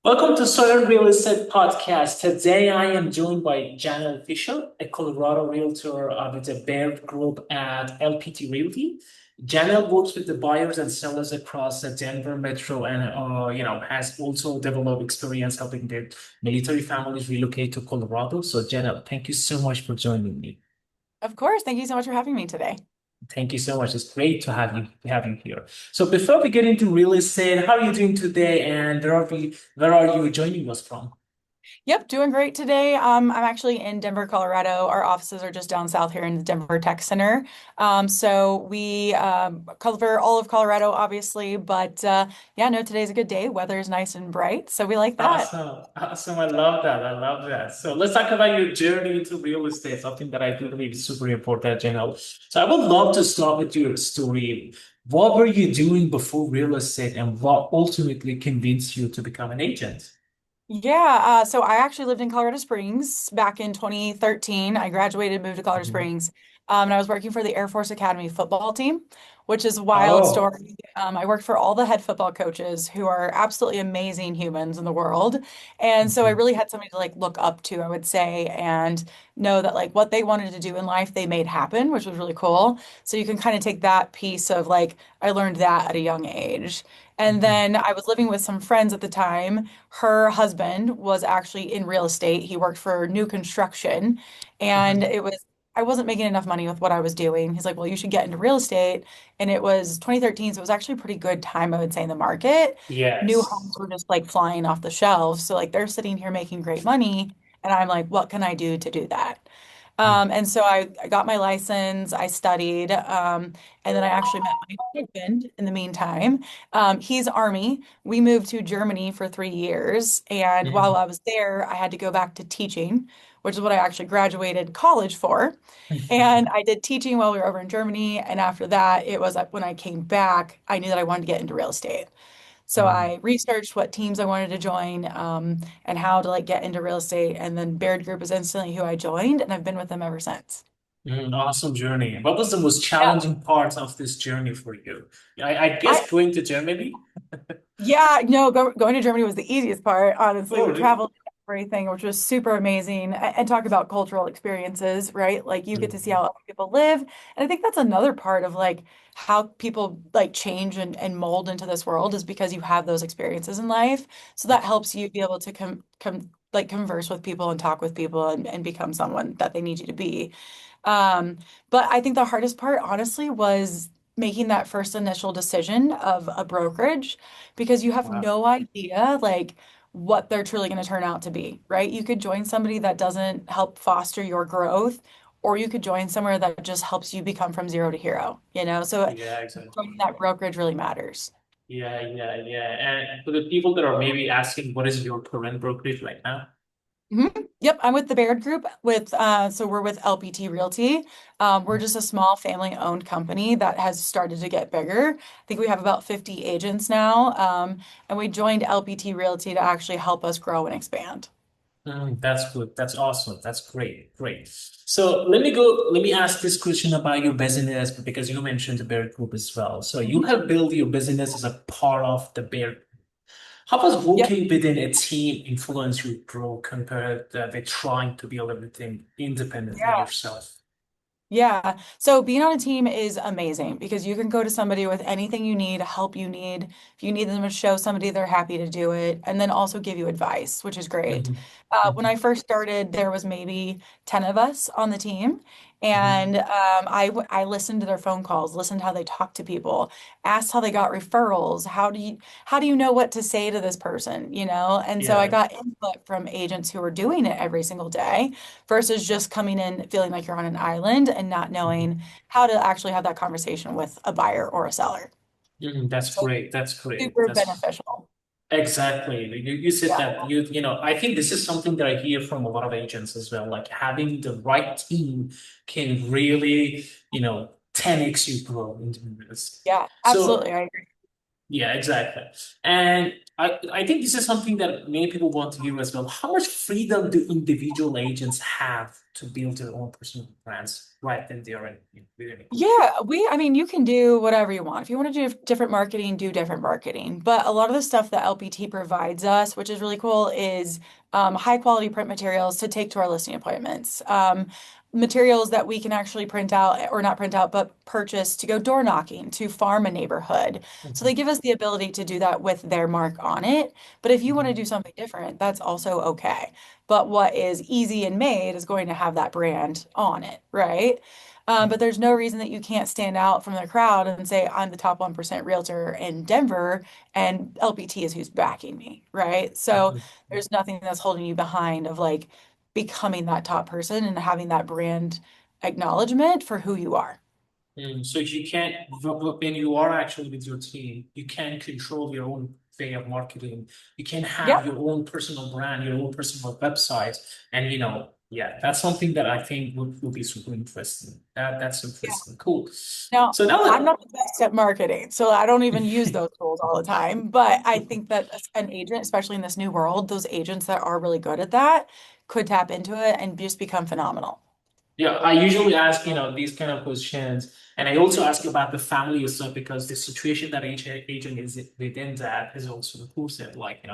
Welcome to Southern Real Estate Podcast. Today I am joined by Janel Fisher, a Colorado realtor with the Bear Group at LPT Realty. Janel works with the buyers and sellers across the Denver metro and has also developed experience helping their military families relocate to Colorado. So Janel, thank you so much for joining me. Of course. Thank you so much for having me today. Thank you so much. It's great to have you here. So before we get into real estate, how are you doing today and where are you joining us from? Yep, doing great today. I'm actually in Denver, Colorado. Our offices are just down south here in the Denver Tech Center. So we cover all of Colorado, obviously, but yeah, no, today's a good day. Weather is nice and bright, so we like that. Awesome. Awesome. I love that. I love that. So let's talk about your journey into real estate, something that I believe is super important, Janelle. So I would love to start with your story. What were you doing before real estate and what ultimately convinced you to become an agent? Yeah, so I actually lived in Colorado Springs back in 2013. I graduated, moved to Colorado Mhm. Springs, and I was working for the Air Force Academy football team, which is a wild Oh, story. I worked for all the head football coaches who are absolutely amazing humans in the world. And so I mhm. really had somebody to like look up to, I would say, and know that like what they wanted to do in life, they made happen, which was really cool. So you can kind of take that piece of like, I learned that at a young age. And Mhm. then I was living with some friends at the time. Her husband was actually in real estate. He worked for new construction, and Mhm. I wasn't making enough money with what I was doing. He's like, "Well, you should get into real estate." And it was 2013, so it was actually a pretty good time, I would say, in the market. New homes Yes. were just like flying off the shelves. So like they're sitting here making great money, and I'm like, "What can I do to do that?" Mhm. And so I got my license, I studied, and then I actually met my husband in the meantime. He's Army. We moved to Germany for 3 years. And while Mhm. I was there, I had to go back to teaching, which is what I actually graduated college for. And I did teaching while we were over in Germany. And after that, it was when I came back, I knew that I wanted to get into real estate. So Mhm. I researched what teams I wanted to join, and how to like get into real estate. And then Baird Group is instantly who I joined, and I've been with them ever since. Awesome journey. What was the most Yeah. challenging part of this journey for you? I I guess going to Germany. Yeah, no, going to Germany was the easiest part, honestly. Oh, We really? traveled everything, which was super amazing. And talk about cultural experiences, right? Like you get to see Mhm. how other people live. And I think that's another part of like how people like change and mold into this world is because you have those experiences in life. So that helps you be able to converse with people and talk with people and become someone that they need you to be. Um, but I think the hardest part, honestly, was making that first initial decision of a brokerage because you have Wow. no idea like what they're truly going to turn out to be, right? You could join somebody that doesn't help foster your growth, or you could join somewhere that just helps you become from zero to hero, you know? So Yeah, joining exactly. that brokerage really matters. Yeah, yeah, yeah. And for the people that are maybe asking, what is your current brokerage right now? Yep, I'm with the Baird Group so we're with LPT Realty. We're just a small family-owned company that has started to get bigger. I think we have about 50 agents now. And we joined LPT Realty to actually help us grow and expand. That's good. That's awesome. That's great. Great. So let me ask this question about your business because you mentioned the Bear Group as well. So you Mhm. have built your business as a part of the Bear. How does Yep. working within a team influence your growth compared with trying to build everything independently Yeah. yourself? Yeah. So being on a team is amazing because you can go to somebody with anything you need, help you need. If you need them to show somebody, they're happy to do it, and then also give you advice, which is great. Mhm. When I Mhm. first started, there was maybe 10 of us on the team, and Mhm. I listened to their phone calls, listened to how they talk to people, asked how they got referrals. How do you know what to say to this person, you know? And so I Yeah. got input from agents who were doing it every single day versus just coming in feeling like you're on an island and not Mhm. knowing how to actually have that conversation with a buyer or a seller. That's So great. That's great. super That's beneficial. exactly. You said Yeah. that I think this is something that I hear from a lot of agents as well. Like having the right team can really, 10x you grow into this. Yeah, absolutely. So I agree. Yeah, exactly. And I think this is something that many people want to hear as well. How much freedom do individual agents have to build their own personal brands right then they are within a group? Yeah, I mean, you can do whatever you want. If you want to do different marketing, do different marketing. But a lot of the stuff that LPT provides us, which is really cool, is high quality print materials to take to our listing appointments. Materials that we can actually print out, or not print out, but purchase to go door knocking, to farm a neighborhood. So they Mhm, give us the ability to do that with their mark on it. But if you want to mhm, do something different, that's also okay. But what is easy and made is going to have that brand on it, right? But there's no reason that you can't stand out from the crowd and say, I'm the top 1% realtor in Denver, and LPT is who's backing me, right? So mhm. there's nothing that's holding you behind of like becoming that top person and having that brand acknowledgement for who you are. So you can't, when you are actually with your team, you can control your own way of marketing. You can have Yep. your own personal brand, your own personal website. And, yeah, that's something that I think would be super interesting. That's Yeah. interesting. Cool. Now, So now I'm let, not the best at marketing, so I don't even use those tools all the time. But I think that an agent, especially in this new world, those agents that are really good at that could tap into it and just become phenomenal. Yeah, I usually ask, these kind of questions. And I also ask about the family stuff because the situation that each agent is within that is also important. Like,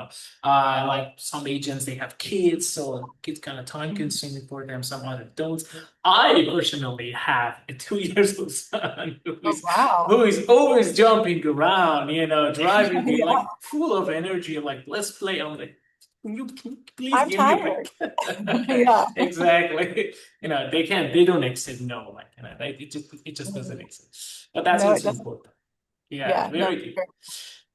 like some agents, they have kids, so kids kind of time Mhm. consuming for them, some other don't. I personally have a 2 years old son who Oh, is wow. who is always jumping around, driving me like Yeah. full of energy, like, let's play. I'm like, can you please I'm give me a tired. break? Yeah. Exactly. They don't accept no, like, it just doesn't Mhm. exist. But that's No, it also doesn't. important. Yeah, Yeah, no. very good.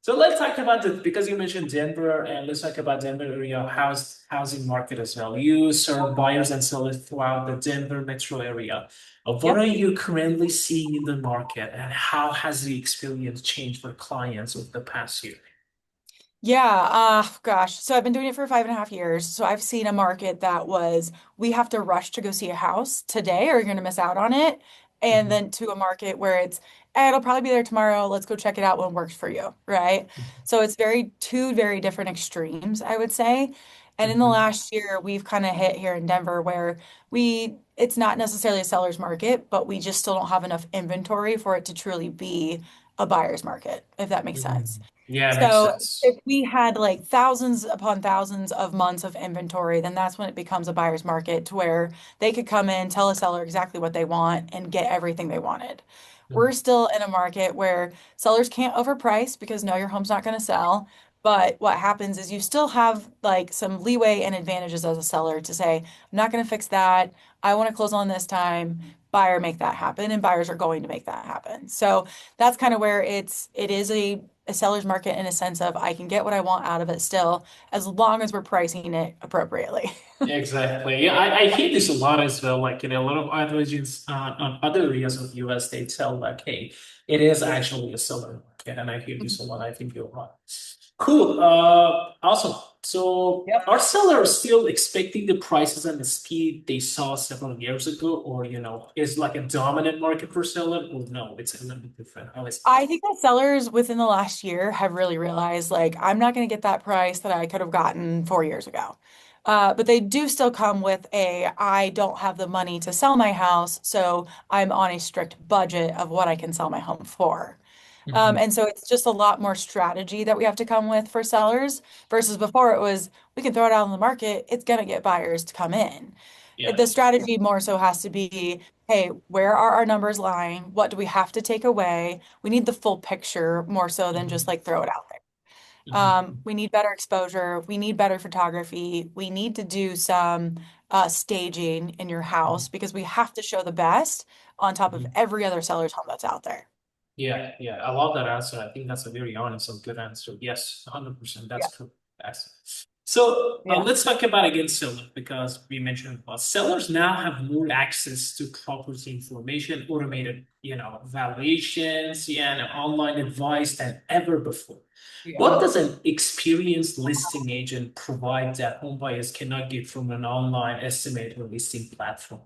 So let's talk about because you mentioned Denver, and let's talk about Denver area housing market as well. You serve buyers and sellers throughout the Denver metro area. What Yep. are you currently seeing in the market, and how has the experience changed for clients over the past year? Yeah, gosh. So I've been doing it for 5.5 years. So I've seen a market that was, we have to rush to go see a house today or you're going to miss out on it. And Mhm, then to a market where it's, it'll probably be there tomorrow. Let's go check it out when it works for you, right? So it's two very different extremes, I would say. And in the mhm, last year, we've kind of hit here in Denver where it's not necessarily a seller's market, but we just still don't have enough inventory for it to truly be a buyer's market, if that makes sense. mhm. Yeah, makes So if sense. we had like thousands upon thousands of months of inventory, then that's when it becomes a buyer's market to where they could come in, tell a seller exactly what they want, and get everything they wanted. We're Mhm, still in a market where sellers can't overprice because no, your home's not going to sell. But what happens is you still have like some leeway and advantages as a seller to say, I'm not going to fix that. I want to close on this time. Buyer make that happen, and buyers are going to make that happen. So that's kind of where it is a seller's market in a sense of I can get what I want out of it still, as long as we're pricing it appropriately. exactly. Yeah, I hear this a lot as well. Like, a lot of other agents on other areas of the US, they tell like, hey, it is actually a seller market. And I hear this a lot. I think you're right. Cool. Awesome. So Yep. are sellers still expecting the prices and the speed they saw several years ago? Or, is like a dominant market for seller? Or no, it's a little bit different. How is I think that sellers within the last year have really realized like I'm not going to get that price that I could have gotten 4 years ago. But they do still come with I don't have the money to sell my house, so I'm on a strict budget of what I can sell my home for. it? And so it's just a lot more strategy that we have to come with for sellers versus before it was we can throw it out on the market, it's going to get buyers to come in. Yeah. The strategy more so has to be, hey, where are our numbers lying? What do we have to take away? We need the full picture more so than just Mhm, like throw it out there. mhm, We need better exposure. We need better photography. We need to do some staging in your house mhm, because we have to show the best on top of mhm. every other seller's home that's out there. Yeah, yeah, I love that answer. I think that's a very honest and good answer. Yes, 100%. Yeah. That's true. So Yeah. let's talk about again seller because we mentioned about sellers now have more access to property information, automated, valuations, yeah, and online advice than ever before. What Yeah. does an experienced listing agent provide that home buyers cannot get from an online estimate or listing platform?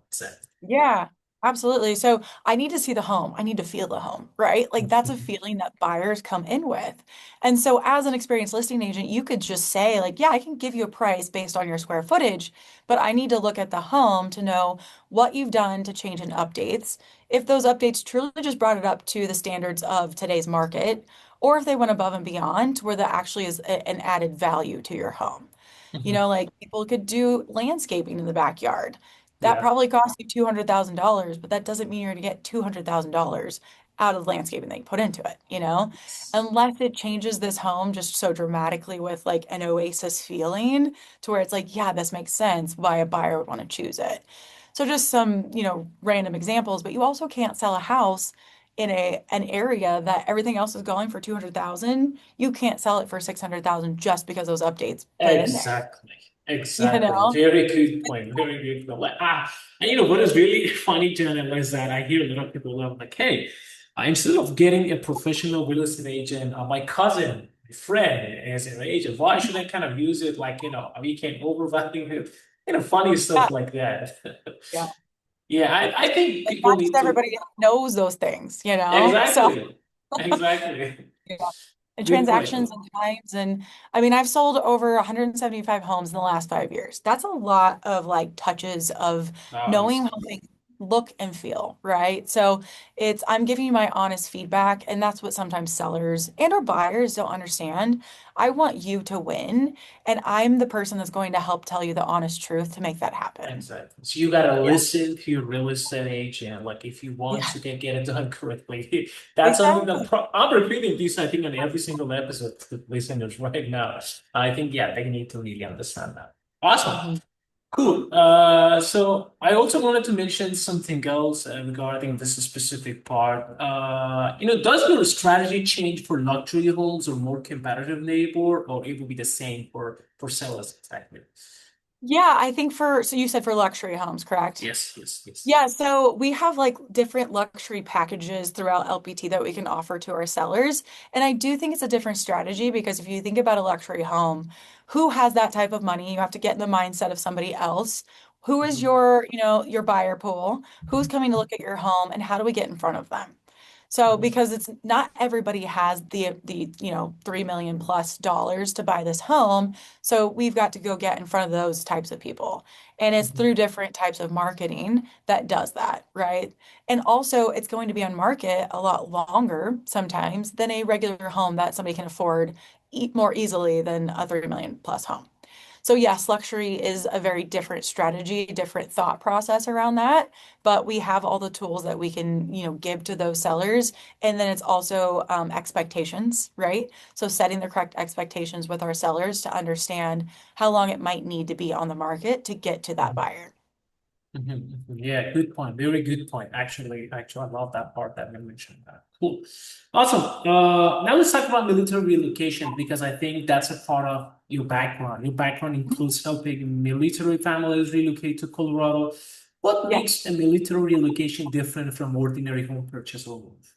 Yeah. Absolutely. So I need to see the home. I need to feel the home, right? Like that's a Mhm. feeling that buyers come in with. And so as an experienced listing agent, you could just say like, yeah, I can give you a price based on your square footage, but I need to look at the home to know what you've done to change in updates. If those updates truly just brought it up to the standards of today's market, or if they went above and beyond to where that actually is an added value to your home. You Mhm. know, like people could do landscaping in the backyard. That Yeah. probably costs you $200,000, but that doesn't mean you're going to get $200,000 out of landscaping that you put into it, you know? Yes. Unless it changes this home just so dramatically with like an oasis feeling to where it's like, yeah, this makes sense why a buyer would want to choose it. So just some, random examples, but you also can't sell a house in an area that everything else is going for 200,000. You can't sell it for 600,000 just because those updates put it in there, Exactly. you Exactly. know? Very good point. Very good point. And what is really funny, Janet, is that I hear a lot of people like, hey, instead of getting a professional real estate agent, my cousin, my friend is an agent. Why should I kind of use it? Like, we can overvalue it. Funny Yeah, stuff like that. yeah. Yeah, I think Like people not just need to. everybody knows those things, you know? So Exactly. Exactly. yeah. And Good point. transactions and times and I mean I've sold over 175 homes in the last 5 years. That's a lot of like touches of knowing how Obviously. things look and feel, right? So it's I'm giving you my honest feedback and that's what sometimes sellers and or buyers don't understand. I want you to win and I'm the person that's going to help tell you the honest truth to make that happen. Exactly. So you gotta Yeah. listen to your real estate agent. Like if you want Yeah. to get it done correctly. That's something that Exactly. I'm repeating this, I think, on every single episode to listeners right now. I think, yeah, they need to really understand that. Awesome. Mhm. Cool. So I also wanted to mention something else regarding this specific part. Does your strategy change for luxury homes or more competitive neighbor, or it will be the same for sellers exactly? Yeah, I think so you said for luxury homes, correct? Yes, yes, yes. Yeah, so we have like different luxury packages throughout LPT that we can offer to our sellers. And I do think it's a different strategy because if you think about a luxury home, who has that type of money? You have to get in the mindset of somebody else. Who is Mhm. your buyer pool? Who's coming to look at your home and how do we get in front of them? So Mhm. because it's not everybody has the 3 million plus dollars to buy this home, so we've got to go get in front of those types of people. And it's Mhm. through different types of marketing that does that, right? And also it's going to be on market a lot longer sometimes than a regular home that somebody can afford more easily than a 3 million plus home. So yes, luxury is a very different strategy, different thought process around that, but we have all the tools that we can, give to those sellers. And then it's also expectations, right? So setting the correct expectations with our sellers to understand how long it might need to be on the market to get to that Mhm. buyer. Mhm. Yeah, good point. Very good point. Actually, I love that part that you mentioned. That. Cool. Awesome. Now let's talk about military relocation because I think that's a part of your background. Your background includes helping military families relocate to Colorado. What Yeah. makes a military relocation different from ordinary home purchase or move?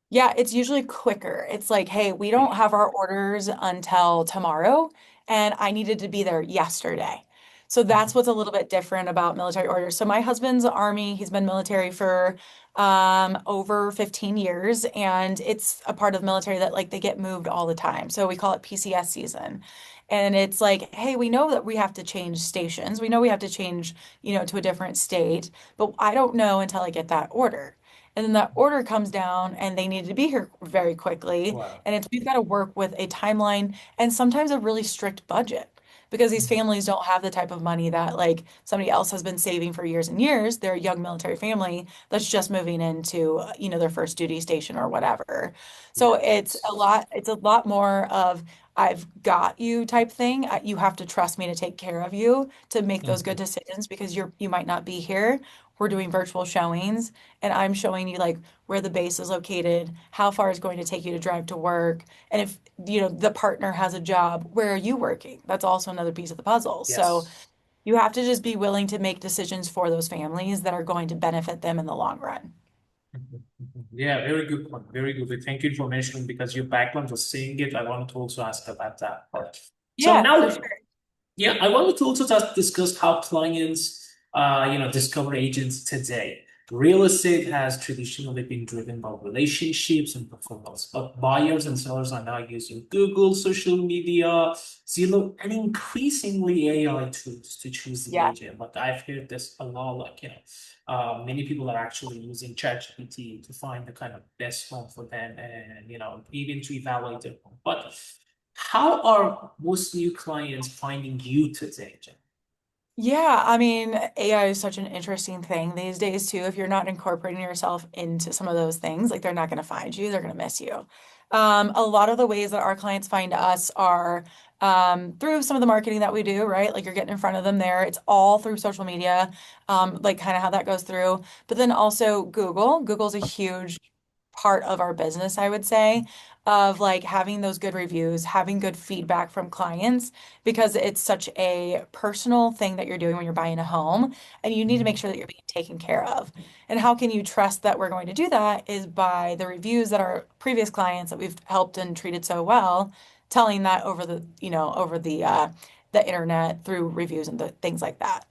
Yeah, it's usually quicker. It's like, hey, we don't have our orders until tomorrow, and I needed to be there yesterday. So that's Mhm. what's a little bit different about military orders. So my husband's Army, he's been military for over 15 years, and it's a part of the military that like they get moved all the time. So we call it PCS season. And it's like, hey, we know that we have to change stations. We know we have to change, to a different state, but I don't know until I get that order. And then that order comes down and they need to be here very quickly. Wow. And we've got to work with a timeline and sometimes a really strict budget because these Mhm. families don't have the type of money that like somebody else has been saving for years and years. They're a young military family that's just moving into, their first duty station or whatever. So Yes. it's a lot more of I've got you type thing. You have to trust me to take care of you to make those good Mhm. decisions because you might not be here. We're doing virtual showings and I'm showing you like where the base is located, how far it's going to take you to drive to work, and if the partner has a job, where are you working? That's also another piece of the puzzle. So Yes. you have to just be willing to make decisions for those families that are going to benefit them in the long run. Mhm. Mhm. Yeah, very good point. Very good. Thank you for mentioning because your background was saying it. I wanted to also ask about that part. So Yeah, for now, sure. yeah, I wanted to also just discuss how clients, discover agents today. Real estate has traditionally been driven by relationships and performance, but buyers and sellers are now using Google, social media, Zillow, and increasingly AI tools to choose the Yeah. agent. Like I've heard this a lot, many people are actually using ChatGPT to find the kind of best home for them and, even to evaluate their home. But how are most new clients finding you today, Jen? Yeah, I mean, AI is such an interesting thing these days too. If you're not incorporating yourself into some of those things, like they're not going to find you, they're going to miss you. A lot of the ways that our clients find us are through some of the marketing that we do, right? Like you're getting in front of them there. It's all through social media, like kind of how that goes through. But then also Google. Google's a huge part of our business, I would say, of like having those good reviews, having good feedback from clients because it's such a personal thing that you're doing when you're buying a home and you need to make sure that you're being taken care of. And how can you trust that we're going to do that is by the reviews that our previous clients that we've helped and treated so well, telling that over the internet through reviews and things like that.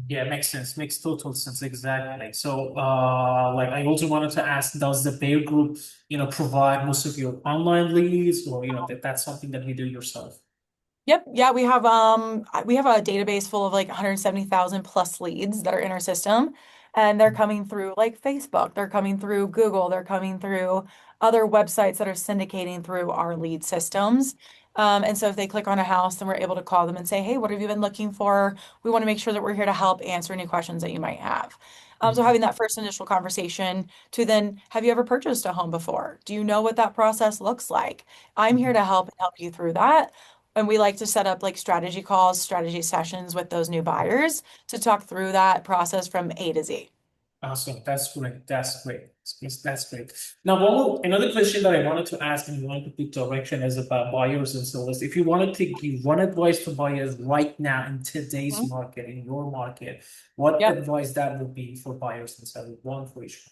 Yeah, makes sense. Makes total sense. Exactly. So, like, I also wanted to ask, does the Bear Group, provide most of your online leads, or that's something that you do yourself? Yep. Yeah, we have a database full of like 170,000 plus leads that are in our system and they're coming through like Facebook, they're coming through Google, they're coming through other websites that are syndicating through our lead systems. And so if they click on a house, then we're able to call them and say, "Hey, what have you been looking for? We want to make sure that we're here to help answer any questions that you might have." So Mhm. having that first initial conversation to then, have you ever purchased a home before? Do you know what that process looks like? I'm here Mhm. to help you through that. And we like to set up like strategy calls, strategy sessions with those new buyers to talk through that process from A to Z. Awesome. That's great. That's great. That's great. Now, another question that I wanted to ask and wanted to pick direction is about buyers and sellers. If you wanted to give one advice to buyers right now in today's Mhm. market, in your market, what Yep. advice that would be for buyers and sellers? One for each.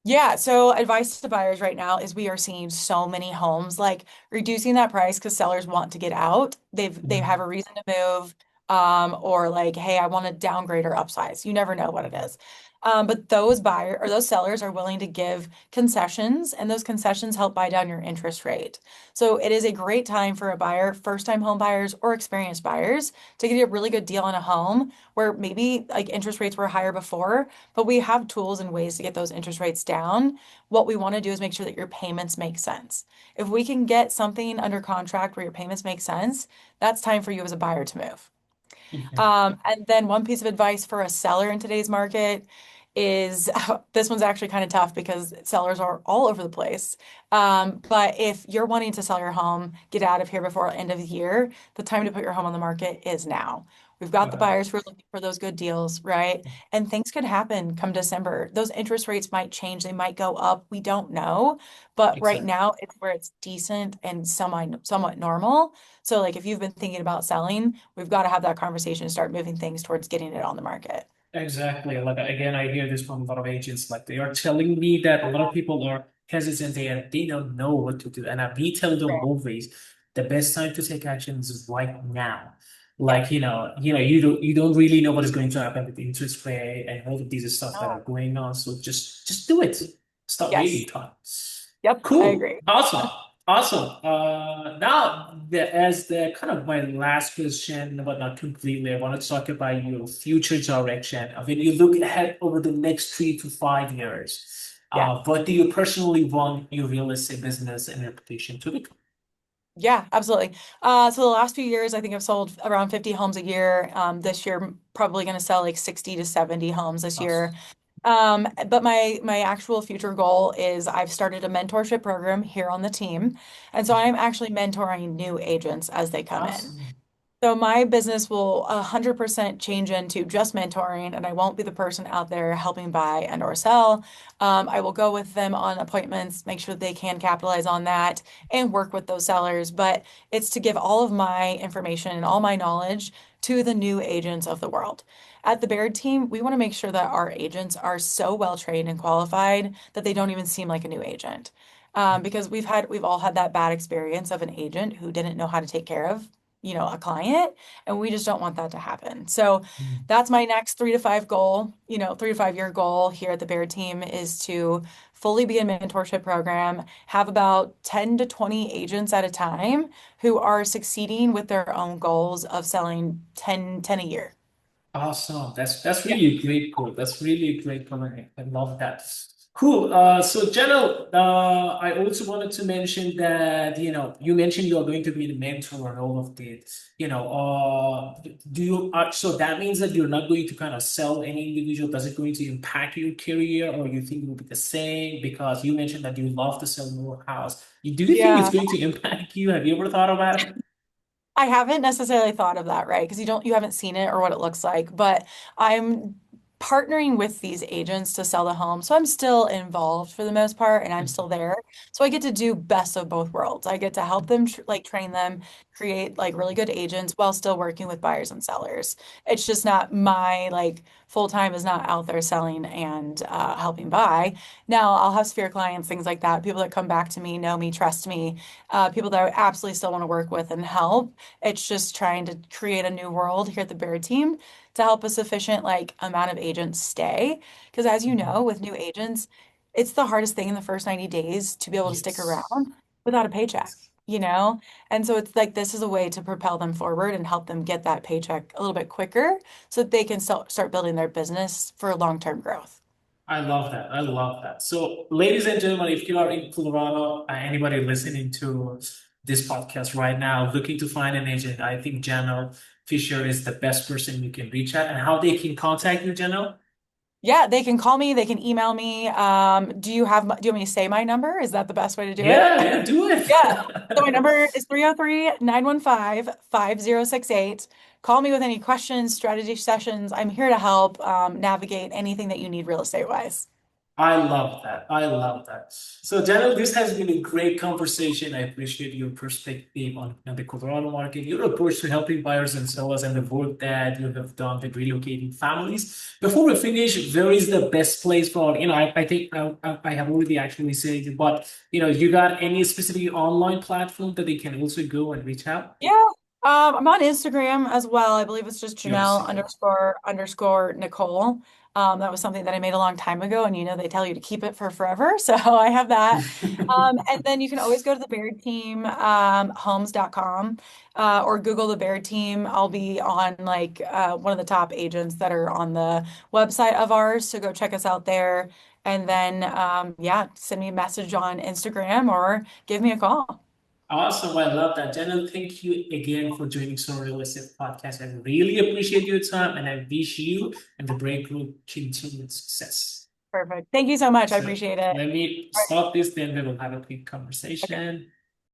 Yeah, so advice to buyers right now is we are seeing so many homes like reducing that price because sellers want to get out. They have Mhm. a reason to move, or like, hey, I want to downgrade or upsize. You never know what it is. But those buyer or those sellers are willing to give concessions, and those concessions help buy down your interest rate. So it is a great time for a buyer, first-time home buyers or experienced buyers, to get a really good deal on a home where maybe like interest rates were higher before, but we have tools and ways to get those interest rates down. What we want to do is make sure that your payments make sense. If we can get something under contract where your payments make sense, that's time for you as a buyer to move. Mhm. And then one piece of advice for a seller in today's market is this one's actually kind of tough because sellers are all over the place. But if you're wanting to sell your home, get out of here before end of the year, the time to put your home on the market is now. We've got the Wow. buyers who are looking for those good deals, right? And things could happen come December. Those interest rates might change, they might go up. We don't know. But right Exactly. now, it's where it's decent and somewhat normal. So, like, if you've been thinking about selling, we've got to have that conversation and start moving things towards getting it on the market. Exactly. Like again, I hear this from a lot of agents. Like they are telling me that a lot of people are hesitant and they don't know what to do. And I be telling them Right. always the best time to take action is right now. Yeah. Like, you don't really know what is going to happen with the interest rate and all of these stuff that are No. going on. So just do it. Stop Yes. waiting time. Yep. I Cool. agree. Awesome. Awesome. Now, as the kind of my last question, but not completely, I want to talk about your future direction. When you look ahead over the next 3 to 5 years, Yeah. what do you personally want your real estate business and reputation to become? Yeah, absolutely. So the last few years, I think I've sold around 50 homes a year. This year, I'm probably going to sell like 60 to 70 homes this year. Awesome. But my actual future goal is I've started a mentorship program here on the team. And so I'm actually mentoring new agents as they come in. Awesome. So my business will 100% change into just mentoring, and I won't be the person out there helping buy and or sell. I will go with them on appointments, make sure they can capitalize on that, and work with those sellers. But it's to give all of my information and all my knowledge to the new agents of the world. At the Baird team, we want to make sure that our agents are so well trained and qualified that they don't even seem like a new agent. Because we've all had that bad experience of an agent who didn't know how to take care of a client, and we just don't want that to happen. So Mm. that's my next 3 to 5 goal, 3 to 5 year goal here at the Bear team is to fully be a mentorship program, have about 10 to 20 agents at a time who are succeeding with their own goals of selling 10 a year. Awesome. That's really a great goal. That's really a great comment. I love that. Cool. So Janelle, I also wanted to mention that, you mentioned you are going to be the mentor and all of this. Do you, so that means that you're not going to kind of sell any individual. Does it going to impact your career, or you think it will be the same? Because you mentioned that you love to sell more house. Do you think it's Yeah. going to impact you? Have you ever thought about it? I haven't necessarily thought of that, right? Because you haven't seen it or what it looks like, but I'm partnering with these agents to sell the home. So I'm still involved for the most part and I'm still there. So I get to do best of both worlds. I get to help them train them, create like really good agents while still working with buyers and sellers. It's just not my like full time is not out there selling and helping buy. Now I'll have sphere clients, things like that, people that come back to me, know me, trust me, people that I absolutely still want to work with and help. It's just trying to create a new world here at the Bear team to help a sufficient like amount of agents stay. Because as you know, with new agents, it's the hardest thing in the first 90 days to be able to stick Yes. around without a paycheck, Yes. you know? And so it's like this is a way to propel them forward and help them get that paycheck a little bit quicker so that they can start building their business for long-term growth. I love that. I love that. So, ladies and gentlemen, if you are in Colorado, anybody listening to this podcast right now, looking to find an agent, I think Janel Fisher is the best person you can reach out. And how they can contact you, Janel? Yeah, they can call me, they can email me. Do you want me to say my number? Is that the best way to do it? Yeah, yeah, do Yeah. So my it. number is 303-915-5068. Call me with any questions, strategy sessions. I'm here to help navigate anything that you need real estate wise. I love that. I love that. So, Daniel, this has been a great conversation. I appreciate your perspective on the Colorado market, your approach to helping buyers and sellers, and the work that you have done with relocating families. Before we finish, where is the best place for, I think I have already actually said it, but, you got any specific online platform that they can also go and reach out? Yeah. I'm on Instagram as well. I believe it's just Your Janelle Instagram. underscore Nicole. That was something that I made a long time ago, and they tell you to keep it for forever. So I have that. And then you can always go to the Baird Team, homes.com, or Google the Baird Team. I'll be on like one of the top agents that are on the website of ours. So go check us out there. And then, yeah, send me a message on Instagram or give me a call. Awesome. I love that. Janelle, thank you again for joining So Real Estate Podcast. I really appreciate your time, and I wish you and the Break Group continued success. Perfect. Thank you so much. I So appreciate it. let me All right. stop this, then we will have a quick Okay. conversation.